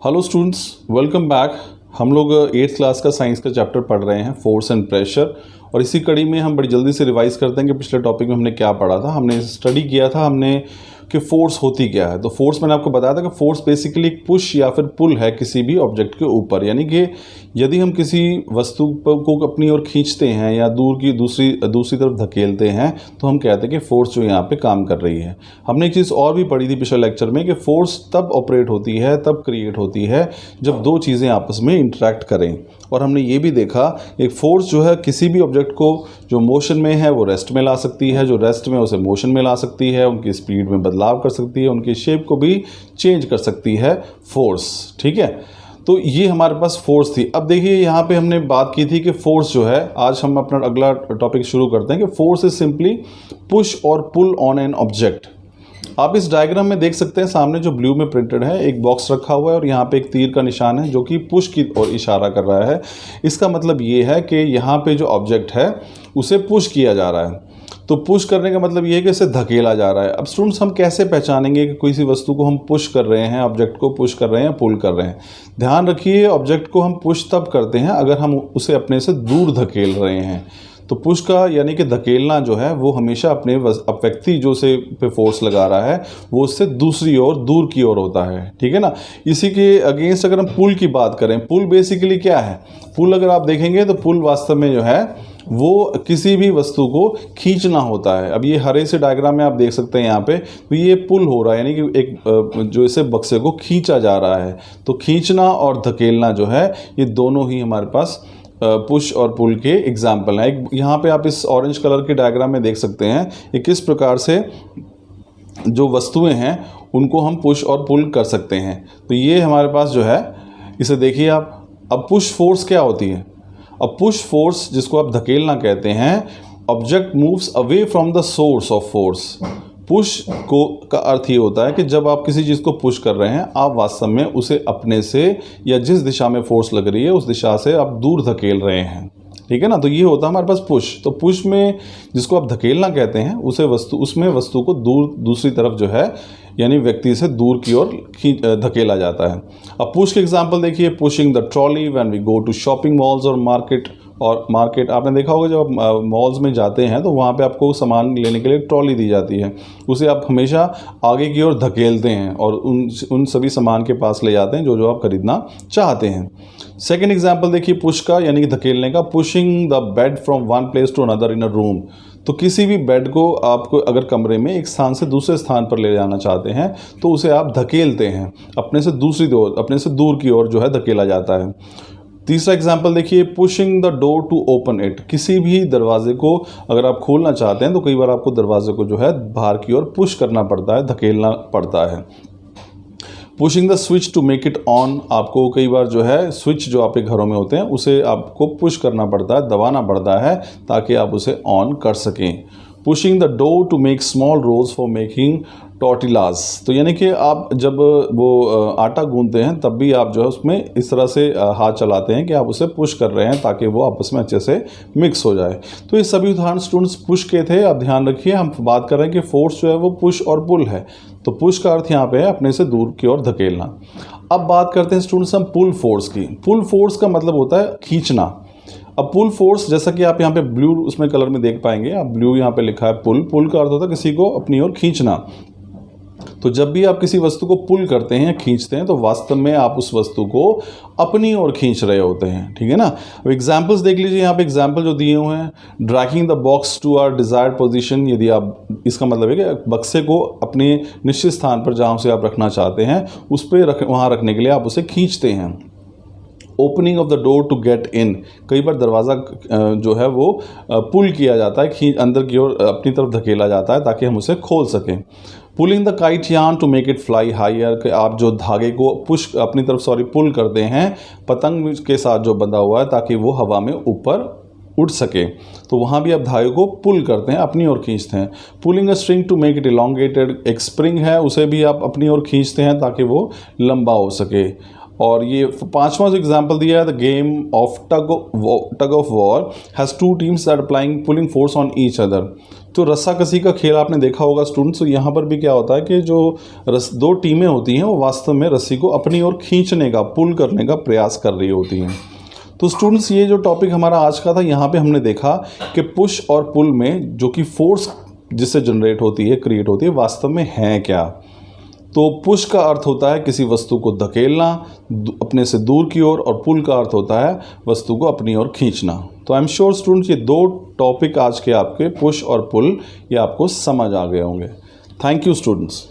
Hello students, welcome back. हम लोग 8th class का साइंस का चैप्टर पढ़ रहे हैं, फोर्स एंड प्रेशर। और इसी कड़ी में हम बड़ी जल्दी से रिवाइज करते हैं कि पिछले टॉपिक में हमने क्या पढ़ा था। हमने स्टडी किया था कि फोर्स होती क्या है। तो फोर्स मैंने आपको बताया था कि फोर्स बेसिकली एक पुश या फिर पुल है किसी भी ऑब्जेक्ट के ऊपर। यानी कि यदि हम किसी वस्तु को अपनी ओर खींचते हैं या दूसरी तरफ धकेलते हैं तो हम कहते हैं कि फोर्स जो यहाँ पे काम कर रही है। हमने एक चीज़ और भी पढ़ी थी पिछले लेक्चर में कि फोर्स तब ऑपरेट होती है, तब क्रिएट होती है जब दो चीज़ें आपस में इंटरेक्ट करें। और हमने ये भी देखा एक फोर्स जो है किसी भी ऑब्जेक्ट को जो मोशन में है वो रेस्ट में ला सकती है, जो रेस्ट में उसे मोशन में ला सकती है, उनकी स्पीड में बदलाव कर सकती है, उनकी शेप को भी चेंज कर सकती है फोर्स। ठीक है, तो ये हमारे पास फोर्स थी। अब देखिए यहाँ पे हमने बात की थी कि फोर्स जो है, आज हम अपना अगला टॉपिक शुरू करते हैं कि फोर्स इज सिंपली पुश और पुल ऑन एन ऑब्जेक्ट। आप इस डायग्राम में देख सकते हैं सामने जो ब्लू में प्रिंटेड है, एक बॉक्स रखा हुआ है और यहाँ पे एक तीर का निशान है जो कि पुश की ओर इशारा कर रहा है। इसका मतलब ये है कि यहाँ पे जो ऑब्जेक्ट है उसे पुश किया जा रहा है। तो पुश करने का मतलब ये है कि इसे धकेला जा रहा है। अब स्टूडेंट्स, हम कैसे पहचानेंगे कि कोई सी वस्तु को हम पुश कर रहे हैं, ऑब्जेक्ट को पुश कर रहे हैं, पुल कर रहे हैं? ध्यान रखिए, ऑब्जेक्ट को हम पुश तब करते हैं अगर हम उसे अपने से दूर धकेल रहे हैं। तो पुश का यानी कि धकेलना जो है वो हमेशा अपने व्यक्ति जो से पे फोर्स लगा रहा है वो उससे दूसरी ओर, दूर की ओर होता है। ठीक है ना। इसी के अगेंस्ट अगर हम पुल की बात करें, पुल बेसिकली क्या है? पुल अगर आप देखेंगे तो पुल वास्तव में जो है वो किसी भी वस्तु को खींचना होता है। अब ये हरे से डायग्राम में आप देख सकते हैं यहाँ पे, तो ये पुल हो रहा है यानी कि एक जो इसे बक्से को खींचा जा रहा है। तो खींचना और धकेलना जो है ये दोनों ही हमारे पास पुश और पुल के एग्जाम्पल हैं। एक यहाँ पे आप इस ऑरेंज कलर के डायग्राम में देख सकते हैं कि किस प्रकार से जो वस्तुएं हैं उनको हम पुश और पुल कर सकते हैं। तो ये हमारे पास जो है, इसे देखिए आप। अब पुश फोर्स क्या होती है? अब पुश फोर्स, जिसको आप धकेलना कहते हैं, object moves away from the source of force. Push को का अर्थ ये होता है कि जब आप किसी चीज़ को पुश कर रहे हैं, आप वास्तव में उसे अपने से या जिस दिशा में फोर्स लग रही है उस दिशा से आप दूर धकेल रहे हैं। ठीक है ना। तो ये होता है हमारे पास पुश। तो पुश में जिसको आप धकेलना कहते हैं उसमें वस्तु को दूसरी तरफ जो है यानी व्यक्ति से दूर की ओर धकेला जाता है। अब पुश के एग्जांपल देखिए, pushing the trolley when we go to shopping malls और मार्केट आपने देखा होगा जब आप मॉल्स में जाते हैं तो वहाँ पे आपको सामान लेने के लिए ट्रॉली दी जाती है। उसे आप हमेशा आगे की ओर धकेलते हैं और उन सभी सामान के पास ले जाते हैं जो आप खरीदना चाहते हैं। सेकेंड एग्जाम्पल देखिए पुश का यानी कि धकेलने का, pushing the bed from one place to another in a room. तो किसी भी बेड को आपको अगर कमरे में एक स्थान से दूसरे स्थान पर ले जाना चाहते हैं तो उसे आप धकेलते हैं, अपने से दूर की ओर जो है धकेला जाता है। तीसरा एग्जाम्पल देखिए, pushing the door to open it. किसी भी दरवाजे को अगर आप खोलना चाहते हैं तो कई बार आपको दरवाजे को जो है बाहर की ओर पुश करना पड़ता है, धकेलना पड़ता है। Pushing the switch to make it on. आपको कई बार जो है स्विच जो आपके घरों में होते हैं उसे आपको पुश करना पड़ता है, दबाना पड़ता है ताकि आप उसे ऑन कर सकें। Pushing the dough to make small rolls for making tortillas. तो यानी कि आप जब वो आटा गूंदते हैं तब भी आप जो है उसमें इस तरह से हाथ चलाते हैं कि आप उसे पुश कर रहे हैं ताकि वो आपस में अच्छे से मिक्स हो जाए। तो ये सभी उदाहरण स्टूडेंट्स पुश के थे। अब ध्यान रखिए, हम बात कर रहे हैं कि फोर्स जो है वो पुश और पुल है। तो पुश का अर्थ यहाँ पे है अपने से दूर की ओर धकेलना। अब बात करते हैं स्टूडेंट्स हम पुल फोर्स की। पुल फोर्स का मतलब होता है खींचना। अब पुल फोर्स, जैसा कि आप यहाँ पे ब्लू उसमें कलर में देख पाएंगे, आप ब्लू यहाँ पे लिखा है पुल का अर्थ होता है किसी को अपनी ओर खींचना। तो जब भी आप किसी वस्तु को पुल करते हैं या खींचते हैं तो वास्तव में आप उस वस्तु को अपनी ओर खींच रहे होते हैं। ठीक है ना। अब एग्जांपल्स देख लीजिए, यहाँ पे एग्जांपल जो दिए हुए हैं, dragging the box to our desired position. यदि आप, इसका मतलब है कि बक्से को अपने निश्चित स्थान पर जहाँ उसे आप रखना चाहते हैं उस पर वहाँ रखने के लिए आप उसे खींचते हैं। Opening of the door to get in. कई बार दरवाज़ा जो है वो पुल किया जाता है, अंदर की ओर अपनी तरफ धकेला जाता है ताकि हम उसे खोल सकें। Pulling the kite yarn to make it fly higher. कि आप जो धागे को पुल करते हैं पतंग के साथ जो बंधा हुआ है ताकि वो हवा में ऊपर उड़ सके। तो वहाँ भी आप धागे को पुल करते हैं, अपनी ओर खींचते हैं। Pulling a string to make it elongated. एक स्प्रिंग है उसे भी आप अपनी ओर खींचते हैं ताकि वो लंबा हो सके। और ये पांचवा जो एग्जाम्पल दिया है, the game of tug of war has two teams that applying pulling force on each other. तो रस्साकसी का खेल आपने देखा होगा स्टूडेंट्स। तो यहाँ पर भी क्या होता है कि जो दो टीमें होती हैं वो वास्तव में रस्सी को अपनी ओर खींचने का, पुल करने का प्रयास कर रही होती हैं। तो स्टूडेंट्स ये जो टॉपिक हमारा आज का था, यहाँ पे हमने देखा कि पुश और पुल में जो कि फोर्स जिससे जनरेट होती है, क्रिएट होती है, वास्तव में है क्या। तो पुश का अर्थ होता है किसी वस्तु को धकेलना अपने से दूर की ओर, और पुल का अर्थ होता है वस्तु को अपनी ओर खींचना। तो आई एम श्योर स्टूडेंट्स ये दो टॉपिक आज के आपके पुश और पुल ये आपको समझ आ गए होंगे। Thank you students.